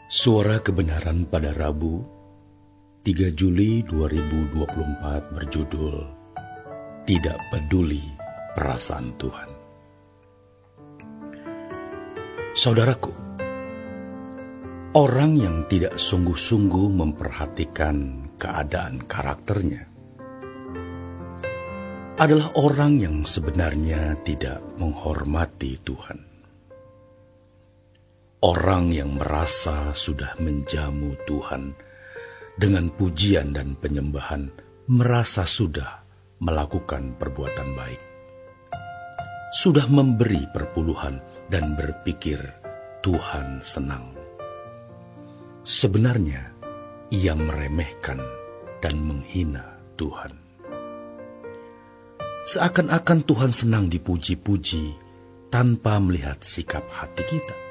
Suara Kebenaran pada Rabu, 3 Juli 2024 berjudul Tidak Peduli Perasaan Tuhan. Saudaraku, orang yang tidak sungguh-sungguh memperhatikan keadaan karakternya adalah orang yang sebenarnya tidak menghormati Tuhan. Orang yang merasa sudah menjamu Tuhan dengan pujian dan penyembahan, merasa sudah melakukan perbuatan baik, sudah memberi perpuluhan dan berpikir Tuhan senang. Sebenarnya ia meremehkan dan menghina Tuhan. Seakan-akan Tuhan senang dipuji-puji tanpa melihat sikap hati kita.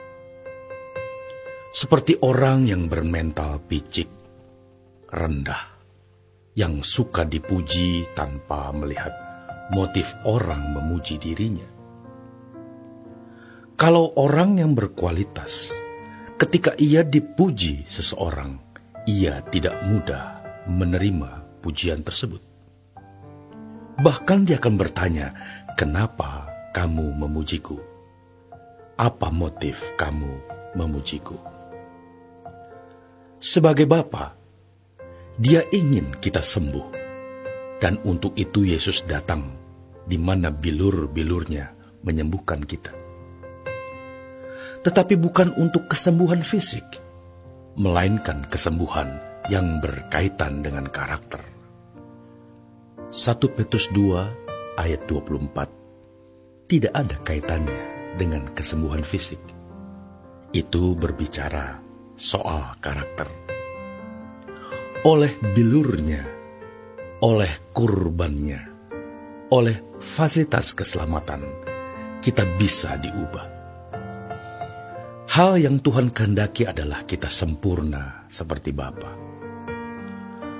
Seperti orang yang bermental picik, rendah, yang suka dipuji tanpa melihat motif orang memuji dirinya. Kalau orang yang berkualitas, ketika ia dipuji seseorang, ia tidak mudah menerima pujian tersebut. Bahkan dia akan bertanya, "Kenapa kamu memujiku? Apa motif kamu memujiku?" Sebagai Bapa, Dia ingin kita sembuh. Dan untuk itu Yesus datang di mana bilur-bilurnya menyembuhkan kita. Tetapi bukan untuk kesembuhan fisik, melainkan kesembuhan yang berkaitan dengan karakter. 1 Petrus 2 ayat 24 tidak ada kaitannya dengan kesembuhan fisik. Itu berbicara soal karakter. Oleh bilurnya, oleh kurbannya, oleh fasilitas keselamatan, kita bisa diubah. Hal yang Tuhan kehendaki adalah kita sempurna seperti Bapa.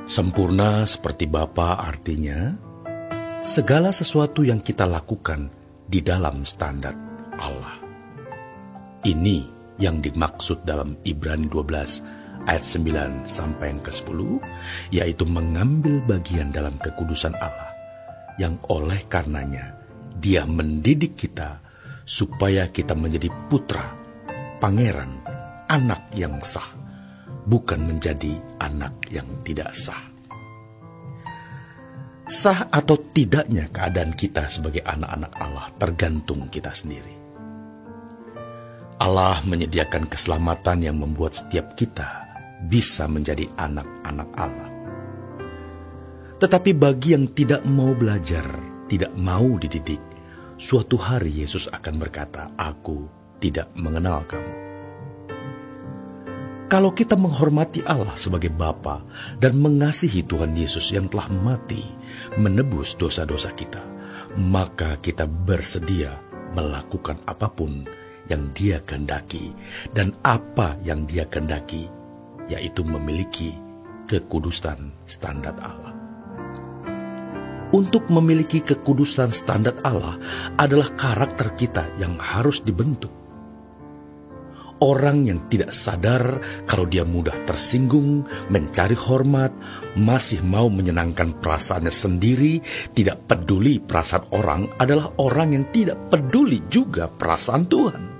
Sempurna seperti Bapa artinya segala sesuatu yang kita lakukan di dalam standar Allah. Ini yang dimaksud dalam Ibrani 12 ayat 9 sampai yang ke-10, yaitu mengambil bagian dalam kekudusan Allah, yang oleh karenanya Dia mendidik kita supaya kita menjadi putra, pangeran, anak yang sah, bukan menjadi anak yang tidak sah. Sah atau tidaknya keadaan kita sebagai anak-anak Allah tergantung kita sendiri. Allah menyediakan keselamatan yang membuat setiap kita bisa menjadi anak-anak Allah. Tetapi bagi yang tidak mau belajar, tidak mau dididik, suatu hari Yesus akan berkata, "Aku tidak mengenal kamu." Kalau kita menghormati Allah sebagai Bapa dan mengasihi Tuhan Yesus yang telah mati menebus dosa-dosa kita, maka kita bersedia melakukan apapun yang Dia kehendaki, dan apa yang Dia kehendaki yaitu memiliki kekudusan standar Allah. Untuk memiliki kekudusan standar Allah adalah karakter kita yang harus dibentuk. Orang yang tidak sadar kalau dia mudah tersinggung, mencari hormat, masih mau menyenangkan perasaannya sendiri, tidak peduli perasaan orang, adalah orang yang tidak peduli juga perasaan Tuhan.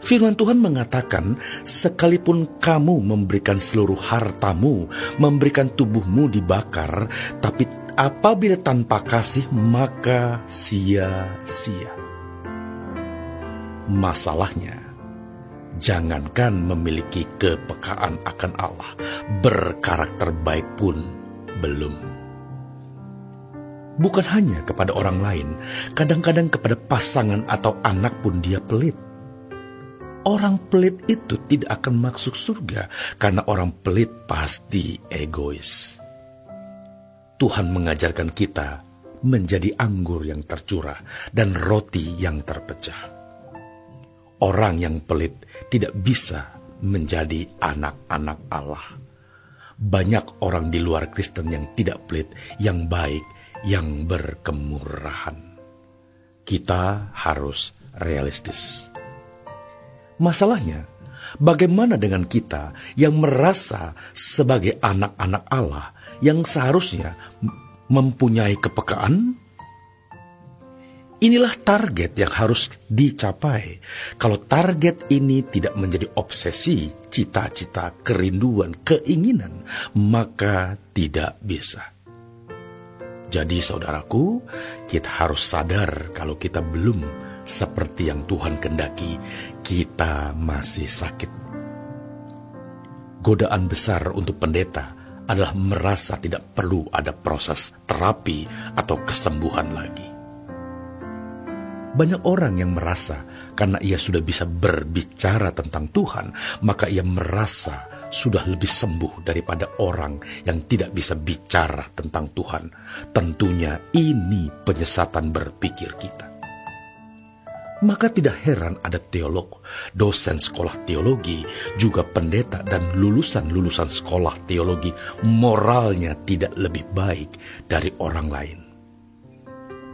Firman Tuhan mengatakan, sekalipun kamu memberikan seluruh hartamu, memberikan tubuhmu dibakar, tapi apabila tanpa kasih, maka sia-sia. Masalahnya, jangankan memiliki kepekaan akan Allah, berkarakter baik pun belum. Bukan hanya kepada orang lain, kadang-kadang kepada pasangan atau anak pun dia pelit. Orang pelit itu tidak akan masuk surga, karena orang pelit pasti egois. Tuhan mengajarkan kita menjadi anggur yang tercurah dan roti yang terpecah. Orang yang pelit tidak bisa menjadi anak-anak Allah. Banyak orang di luar Kristen yang tidak pelit, yang baik, yang berkemurahan. Kita harus realistis. Masalahnya, Bagaimana dengan kita yang merasa sebagai anak-anak Allah yang seharusnya mempunyai kepekaan? Inilah target yang harus dicapai. Kalau target ini tidak menjadi obsesi, cita-cita, kerinduan, keinginan, maka tidak bisa. Jadi saudaraku, kita harus sadar kalau kita belum seperti yang Tuhan kehendaki, kita masih sakit. Godaan besar untuk pendeta adalah merasa tidak perlu ada proses terapi atau kesembuhan lagi. Banyak orang yang merasa karena ia sudah bisa berbicara tentang Tuhan, maka ia merasa sudah lebih sembuh daripada orang yang tidak bisa bicara tentang Tuhan. Tentunya ini penyesatan berpikir kita. Maka tidak heran ada teolog, dosen sekolah teologi, juga pendeta dan lulusan-lulusan sekolah teologi moralnya tidak lebih baik dari orang lain.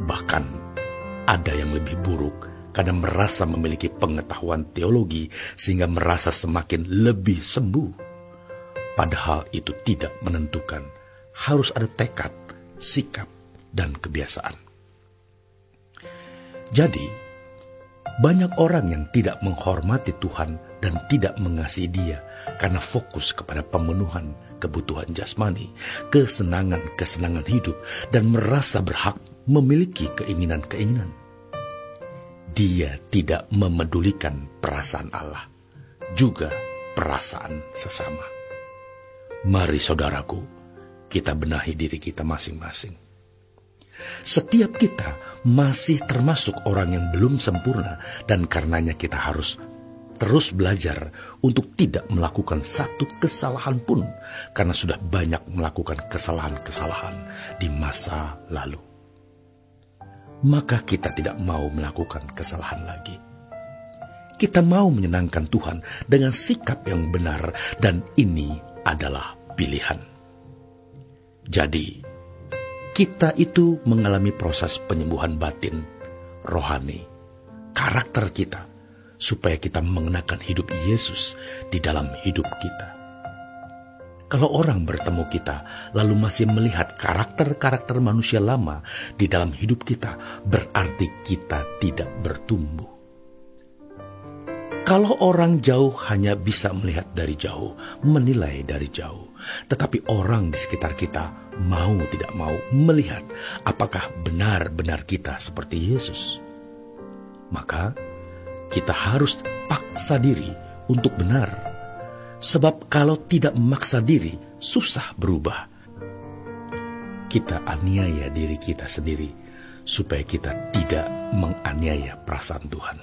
Bahkan ada yang lebih buruk karena merasa memiliki pengetahuan teologi sehingga merasa semakin lebih sembuh. Padahal itu tidak menentukan. Harus ada tekad, sikap, dan kebiasaan. Jadi, banyak orang yang tidak menghormati Tuhan dan tidak mengasihi Dia karena fokus kepada pemenuhan kebutuhan jasmani, kesenangan-kesenangan hidup, dan merasa berhak memiliki keinginan-keinginan. Dia tidak memedulikan perasaan Allah, juga perasaan sesama. Mari saudaraku, kita benahi diri kita masing-masing. Setiap kita masih termasuk orang yang belum sempurna, dan karenanya kita harus terus belajar untuk tidak melakukan satu kesalahan pun, karena sudah banyak melakukan kesalahan-kesalahan di masa lalu. Maka kita tidak mau melakukan kesalahan lagi. Kita mau menyenangkan Tuhan dengan sikap yang benar, dan ini adalah pilihan. Jadi, kita itu mengalami proses penyembuhan batin, rohani, karakter kita, supaya kita mengenakan hidup Yesus di dalam hidup kita. Kalau orang bertemu kita, lalu masih melihat karakter-karakter manusia lama di dalam hidup kita, berarti kita tidak bertumbuh. Kalau orang jauh hanya bisa melihat dari jauh, menilai dari jauh, tetapi orang di sekitar kita mau tidak mau melihat apakah benar-benar kita seperti Yesus. Maka kita harus paksa diri untuk benar. Sebab kalau tidak memaksa diri, susah berubah. Kita aniaya diri kita sendiri supaya kita tidak menganiaya perasaan Tuhan.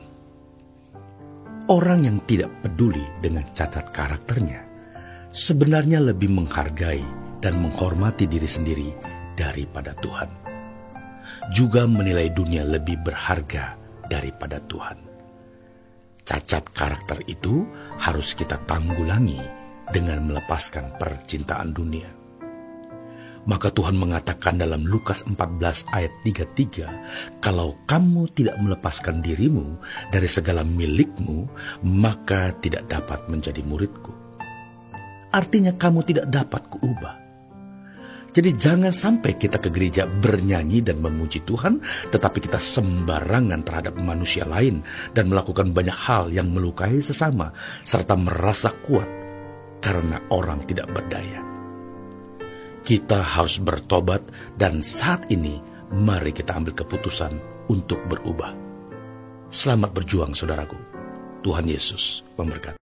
Orang yang tidak peduli dengan cacat karakternya sebenarnya lebih menghargai dan menghormati diri sendiri daripada Tuhan. Juga menilai dunia lebih berharga daripada Tuhan. Cacat karakter itu harus kita tanggulangi dengan melepaskan percintaan dunia. Maka Tuhan mengatakan dalam Lukas 14 ayat 33, kalau kamu tidak melepaskan dirimu dari segala milikmu, maka tidak dapat menjadi muridku. Artinya kamu tidak dapat kuubah. Jadi jangan sampai kita ke gereja bernyanyi dan memuji Tuhan, tetapi kita sembarangan terhadap manusia lain dan melakukan banyak hal yang melukai sesama, serta merasa kuat karena orang tidak berdaya. Kita harus bertobat, dan saat ini mari kita ambil keputusan untuk berubah. Selamat berjuang saudaraku. Tuhan Yesus memberkati.